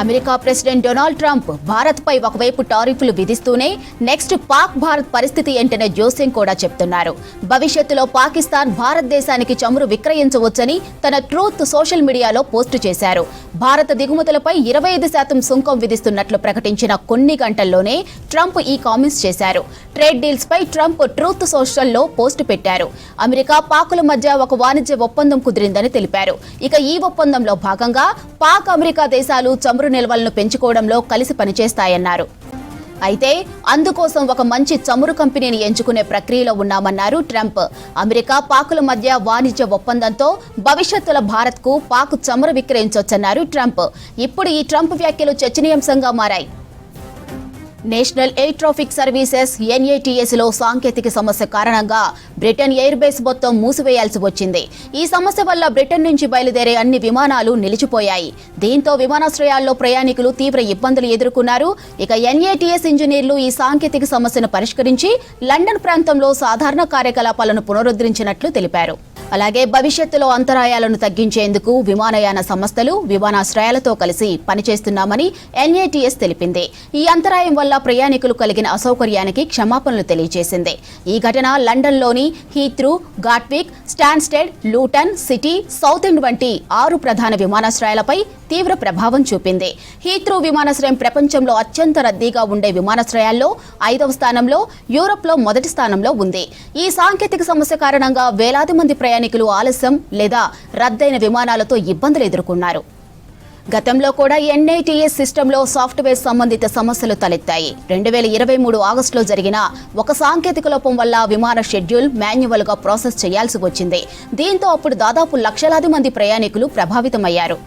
America president Donald Trump భారత్పై ఒకవైపు టారిఫ్లు విధిస్తూనే next Pak Bharat పరిస్థితి ఏంటనే జోస్యం కూడా చెప్తున్నారు. భవిష్యత్తులో పాకిస్తాన్ భారతదేశానికి చమురు విక్రయించవచ్చని తన ట్రూత్ సోషల్ మీడియాలో పోస్టు చేశారు. భారత దిగుమతులపై 25% సుంకం విధిస్తున్నట్లు ప్రకటించిన కొన్ని గంటల్లోనే ట్రంప్ ఈ కామెంట్స్ చేశారు. ట్రేడ్ డీల్స్ పై ట్రంప్ ట్రూత్ సోషల్లో పోస్టు పెట్టారు. అమెరికా పాకుల మధ్య ఒక వాణిజ్య ఒప్పందం కుదిరిందని తెలిపారు. ఇక ఈ ఒప్పందంలో భాగంగా పాక్ అమెరికా దేశాలు చమురు నిల్వలను పెంచుకోవడంలో కలిసి పనిచేస్తాయన్నారు. అయితే అందుకోసం ఒక మంచి చమురు కంపెనీని ఎంచుకునే ప్రక్రియలో ఉన్నామన్నారు ట్రంప్. అమెరికా పాకుల మధ్య వాణిజ్య ఒప్పందంతో భవిష్యత్తులో భారత్కు పాక్ చమురు విక్రయించొచ్చన్నారు ట్రంప్. ఇప్పుడు ఈ ట్రంప్ వ్యాఖ్యలు చర్చనీయాంశంగా మారాయి. National air traffic services NATS లో సాంకేతిక సమస్య కారణంగా బ్రిటన్ ఎయిర్ బేస్ మొత్తం మూసివేయాల్సి వచ్చింది. ఈ సమస్య వల్ల బ్రిటన్ నుంచి బయలుదేరే అన్ని విమానాలు నిలిచిపోయాయి. దీంతో విమానాశ్రయాల్లో ప్రయాణికులు తీవ్ర ఇబ్బందులు ఎదుర్కొన్నారు. ఇక NATS ఇంజనీర్లు ఈ సాంకేతిక సమస్యను పరిష్కరించి లండన్ ప్రాంతంలో సాధారణ కార్యకలాపాలను పునరుద్ధరించినట్లు తెలిపారు. అలాగే భవిష్యత్తులో అంతరాయాలను తగ్గించేందుకు విమానయాన సంస్థలు విమానాశ్రయాలతో కలిసి పనిచేస్తున్నామని NATS తెలిపింది. ఈ అంతరాయం వల్ల ప్రయాణికులు కలిగిన అసౌకర్యానికి క్షమాపణలు తెలియజేసింది. ఈ ఘటన లండన్లోని Heathrow, Gatwick, స్టాన్స్టెడ్, Luton, city, south end వంటి 6 ప్రధాన విమానాశ్రయాలపై తీవ్ర ప్రభావం చూపింది. హీత్రూ విమానాశ్రయం ప్రపంచంలో అత్యంత రద్దీగా ఉండే విమానాశ్రయాల్లో 5వ స్థానంలో, యూరప్లో మొదటి స్థానంలో ఉంది. ఈ సాంకేతిక సమస్య కారణంగా వేలాది మంది ప్రయాణికులు ఆలస్యం లేదా రద్దయిన విమానాలతో ఇబ్బందులు ఎదుర్కొన్నారు. గతంలో కూడా NATS సిస్టంలో సాఫ్ట్వేర్ సంబంధిత సమస్యలు తలెత్తాయి. 2023 ఆగస్టులో జరిగిన ఒక సాంకేతిక లోపం వల్ల విమాన షెడ్యూల్ మాన్యువల్గా ప్రాసెస్ చేయాల్సి వచ్చింది. దీంతో అప్పుడు దాదాపు లక్షలాది మంది ప్రయాణికులు ప్రభావితమయ్యారు.